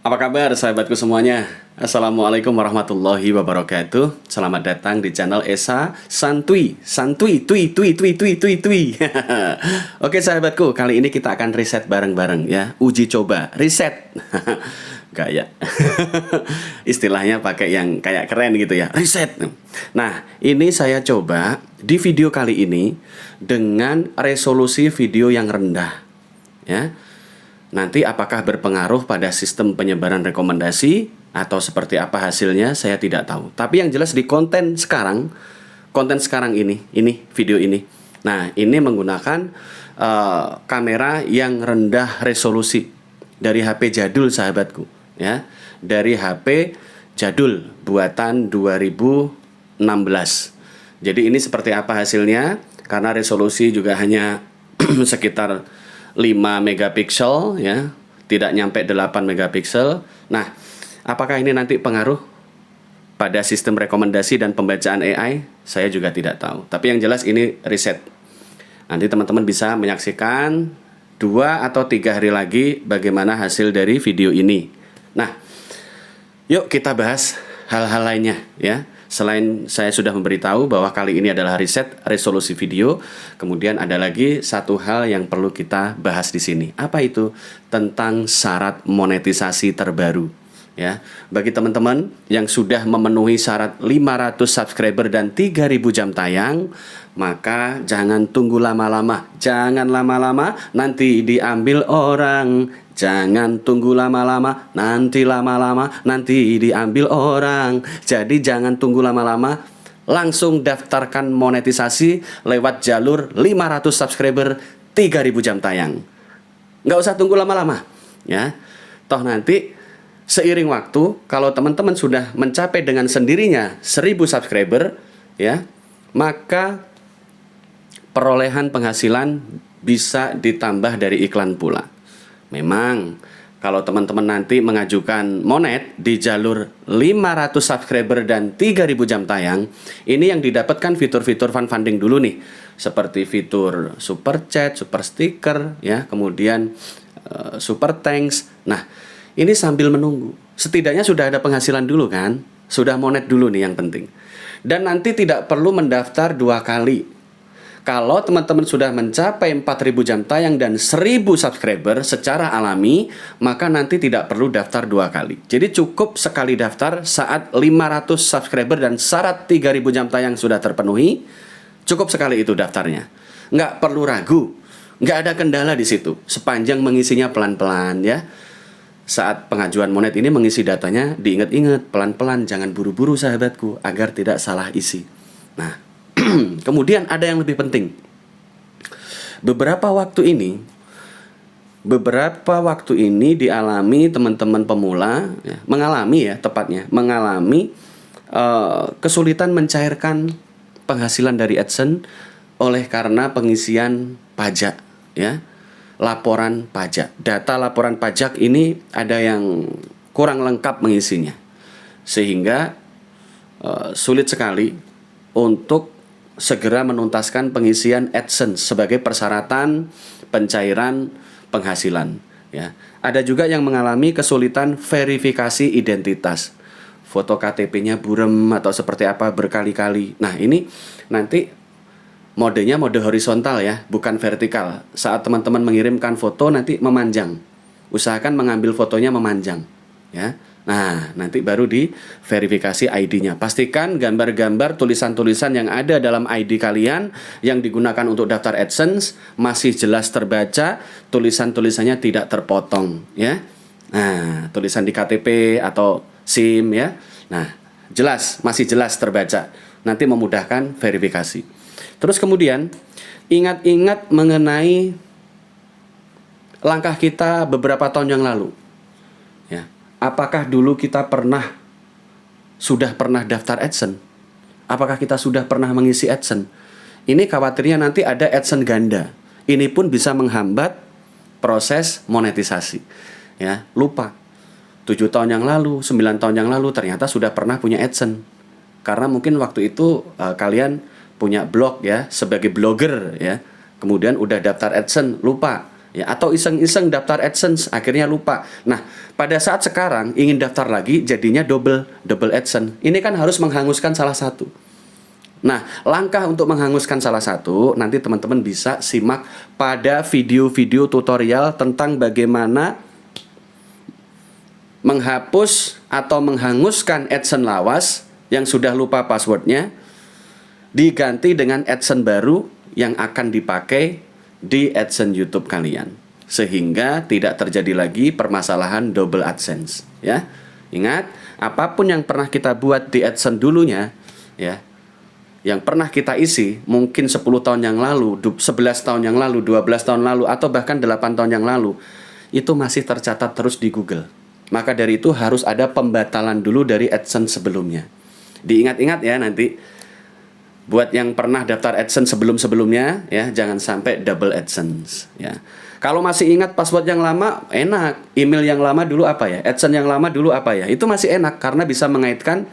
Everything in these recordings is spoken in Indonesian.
Apa kabar sahabatku semuanya? Assalamualaikum warahmatullahi wabarakatuh. Selamat datang di channel Esa Santuy. Santuy, tui, tui, tui, tui, tui, tui. Oke sahabatku, kali ini kita akan riset bareng-bareng ya. Uji coba, riset. Kayak istilahnya pakai yang kayak keren gitu ya, riset. Nah, ini saya coba di video kali ini dengan resolusi video yang rendah ya. Nanti apakah berpengaruh pada sistem penyebaran rekomendasi atau seperti apa hasilnya saya tidak tahu. Tapi yang jelas di konten sekarang ini video ini. Nah, ini menggunakan kamera yang rendah resolusi dari HP jadul sahabatku ya. Dari HP jadul buatan 2016. Jadi ini seperti apa hasilnya? Karena resolusi juga hanya sekitar 5 megapiksel ya, tidak nyampe 8 megapiksel. Nah, apakah ini nanti pengaruh pada sistem rekomendasi dan pembacaan AI? Saya juga tidak tahu. Tapi yang jelas ini riset. Nanti teman-teman bisa menyaksikan 2 atau 3 hari lagi bagaimana hasil dari video ini. Nah, yuk kita bahas hal-hal lainnya ya. Selain saya sudah memberitahu bahwa kali ini adalah riset resolusi video, kemudian ada lagi satu hal yang perlu kita bahas di sini. Apa itu? Tentang syarat monetisasi terbaru. Ya, bagi teman-teman yang sudah memenuhi syarat 500 subscriber dan 3000 jam tayang, maka jangan tunggu lama-lama. Jangan lama-lama, nanti diambil orang. Jangan tunggu lama-lama, nanti lama-lama, nanti diambil orang. Jadi jangan tunggu lama-lama, langsung daftarkan monetisasi lewat jalur 500 subscriber, 3000 jam tayang. Nggak usah tunggu lama-lama ya. Toh nanti seiring waktu, kalau teman-teman sudah mencapai dengan sendirinya 1000 subscriber ya, maka perolehan penghasilan bisa ditambah dari iklan pula. Memang kalau teman-teman nanti mengajukan monet di jalur 500 subscriber dan 3000 jam tayang, ini yang didapatkan fitur-fitur fun funding dulu nih, seperti fitur super chat, super sticker ya, kemudian super thanks. Nah, ini sambil menunggu. Setidaknya sudah ada penghasilan dulu kan? Sudah monet dulu nih yang penting. Dan nanti tidak perlu mendaftar 2 kali. Kalau teman-teman sudah mencapai 4000 jam tayang dan 1000 subscriber secara alami, maka nanti tidak perlu daftar 2 kali. Jadi cukup sekali daftar saat 500 subscriber dan syarat 3000 jam tayang sudah terpenuhi. Cukup sekali itu daftarnya. Nggak perlu ragu. Nggak ada kendala di situ. Sepanjang mengisinya pelan-pelan ya. Saat pengajuan monet ini mengisi datanya diingat-ingat pelan-pelan, jangan buru-buru sahabatku agar tidak salah isi. Nah, kemudian ada yang lebih penting. Beberapa waktu ini dialami teman-teman pemula ya, mengalami kesulitan mencairkan penghasilan dari AdSense oleh karena pengisian pajak ya. Laporan pajak. Data laporan pajak ini ada yang kurang lengkap mengisinya. Sehingga sulit sekali untuk segera menuntaskan pengisian AdSense sebagai persyaratan pencairan penghasilan ya. Ada juga yang mengalami kesulitan verifikasi identitas. Foto KTP-nya buram atau seperti apa berkali-kali. Nah, ini nanti modenya mode horizontal ya, bukan vertikal. Saat teman-teman mengirimkan foto nanti memanjang. Usahakan mengambil fotonya memanjang ya. Nah, nanti baru di verifikasi ID-nya. Pastikan gambar-gambar, tulisan-tulisan yang ada dalam ID kalian yang digunakan untuk daftar AdSense masih jelas terbaca, tulisan-tulisannya tidak terpotong ya. Nah, tulisan di KTP atau SIM ya. Nah, masih jelas terbaca. Nanti memudahkan verifikasi. Terus kemudian ingat-ingat mengenai langkah kita beberapa tahun yang lalu. Ya, apakah dulu kita sudah pernah daftar AdSense? Apakah kita sudah pernah mengisi AdSense? Ini khawatirnya nanti ada AdSense ganda. Ini pun bisa menghambat proses monetisasi. Ya, lupa. 7 tahun yang lalu, 9 tahun yang lalu ternyata sudah pernah punya AdSense. Karena mungkin waktu itu kalian punya blog ya, sebagai blogger ya. Kemudian udah daftar AdSense, lupa. ya, atau iseng-iseng daftar AdSense akhirnya lupa. Nah, pada saat sekarang ingin daftar lagi jadinya double AdSense. Ini kan harus menghanguskan salah satu. Nah, langkah untuk menghanguskan salah satu nanti teman-teman bisa simak pada video-video tutorial tentang bagaimana menghapus atau menghanguskan AdSense lawas yang sudah lupa passwordnya, diganti dengan AdSense baru yang akan dipakai di AdSense YouTube kalian, sehingga tidak terjadi lagi permasalahan double AdSense, ya. Ingat, apapun yang pernah kita buat di AdSense dulunya, ya, yang pernah kita isi mungkin 10 tahun yang lalu, 11 tahun yang lalu, 12 tahun lalu, atau bahkan 8 tahun yang lalu, itu masih tercatat terus di Google. Maka dari itu harus ada pembatalan dulu dari AdSense sebelumnya. Diingat-ingat ya nanti, buat yang pernah daftar AdSense sebelum-sebelumnya, ya, jangan sampai double AdSense, ya. Kalau masih ingat password yang lama, enak. Email yang lama dulu apa ya? AdSense yang lama dulu apa ya? Itu masih enak karena bisa mengaitkan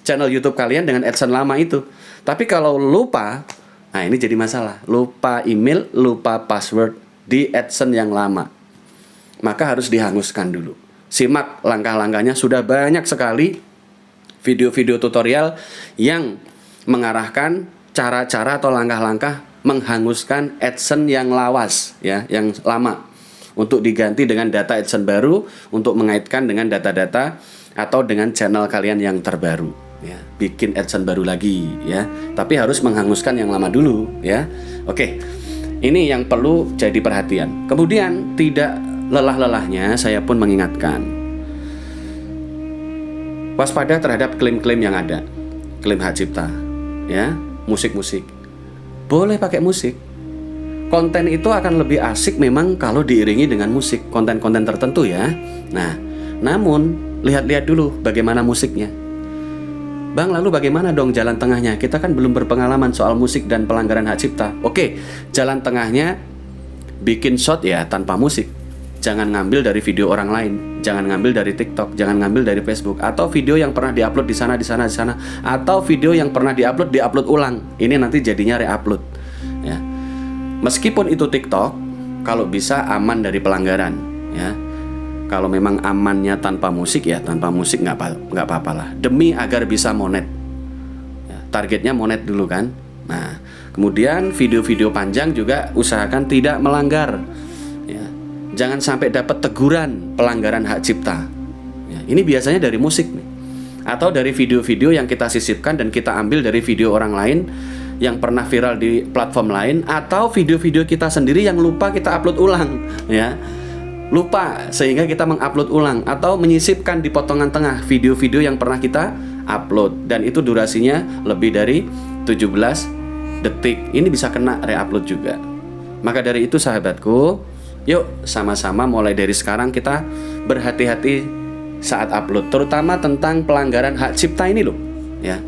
channel YouTube kalian dengan AdSense lama itu. Tapi kalau lupa, nah ini jadi masalah. Lupa email, lupa password di AdSense yang lama, maka harus dihanguskan dulu. Simak langkah-langkahnya, sudah banyak sekali video-video tutorial yang mengarahkan cara-cara atau langkah-langkah menghanguskan AdSense yang lawas, ya, yang lama, untuk diganti dengan data AdSense baru untuk mengaitkan dengan data-data atau dengan channel kalian yang terbaru, ya. Bikin AdSense baru lagi, ya. Tapi harus menghanguskan yang lama dulu, ya. Oke. Ini yang perlu jadi perhatian. Kemudian tidak lelah-lelahnya saya pun mengingatkan, waspada terhadap klaim-klaim yang ada, klaim hak cipta, ya, musik-musik. Boleh pakai musik. Konten itu akan lebih asik memang kalau diiringi dengan musik, konten-konten tertentu, ya. Nah, namun lihat-lihat dulu bagaimana musiknya. Bang, lalu bagaimana dong jalan tengahnya? Kita kan belum berpengalaman soal musik dan pelanggaran hak cipta. Oke, jalan tengahnya bikin shot ya tanpa musik. Jangan ngambil dari video orang lain, jangan ngambil dari TikTok, jangan ngambil dari Facebook, atau video yang pernah diupload di sana, atau video yang pernah diupload ulang. Ini nanti jadinya reupload, ya. Meskipun itu TikTok, kalau bisa aman dari pelanggaran, ya. Kalau memang amannya tanpa musik, ya tanpa musik nggak apa-apa lah. Demi agar bisa monet, ya, targetnya monet dulu kan. Nah, kemudian video-video panjang juga usahakan tidak melanggar. Jangan sampai dapat teguran pelanggaran hak cipta, ya, ini biasanya dari musik nih, atau dari video-video yang kita sisipkan dan kita ambil dari video orang lain yang pernah viral di platform lain, atau video-video kita sendiri yang lupa kita upload ulang, ya. Lupa sehingga kita mengupload ulang, atau menyisipkan di potongan tengah video-video yang pernah kita upload dan itu durasinya lebih dari 17 detik. Ini bisa kena reupload juga. Maka dari itu sahabatku, yuk sama-sama mulai dari sekarang kita berhati-hati saat upload, terutama tentang pelanggaran hak cipta ini loh, ya.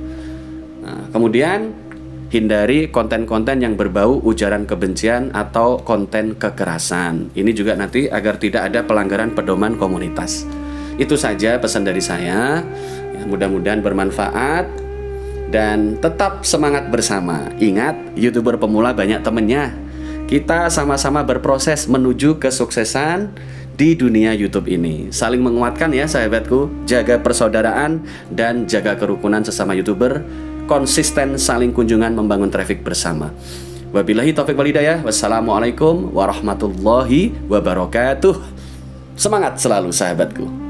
Nah, kemudian hindari konten-konten yang berbau ujaran kebencian atau konten kekerasan. Ini juga nanti agar tidak ada pelanggaran pedoman komunitas. Itu saja pesan dari saya, ya, mudah-mudahan bermanfaat dan tetap semangat bersama. Ingat, YouTuber pemula banyak temennya. Kita sama-sama berproses menuju kesuksesan di dunia YouTube ini. Saling menguatkan ya sahabatku, jaga persaudaraan dan jaga kerukunan sesama YouTuber, konsisten saling kunjungan membangun traffic bersama. Wabillahi taufiq wal hidayah. Wassalamualaikum warahmatullahi wabarakatuh. Semangat selalu sahabatku.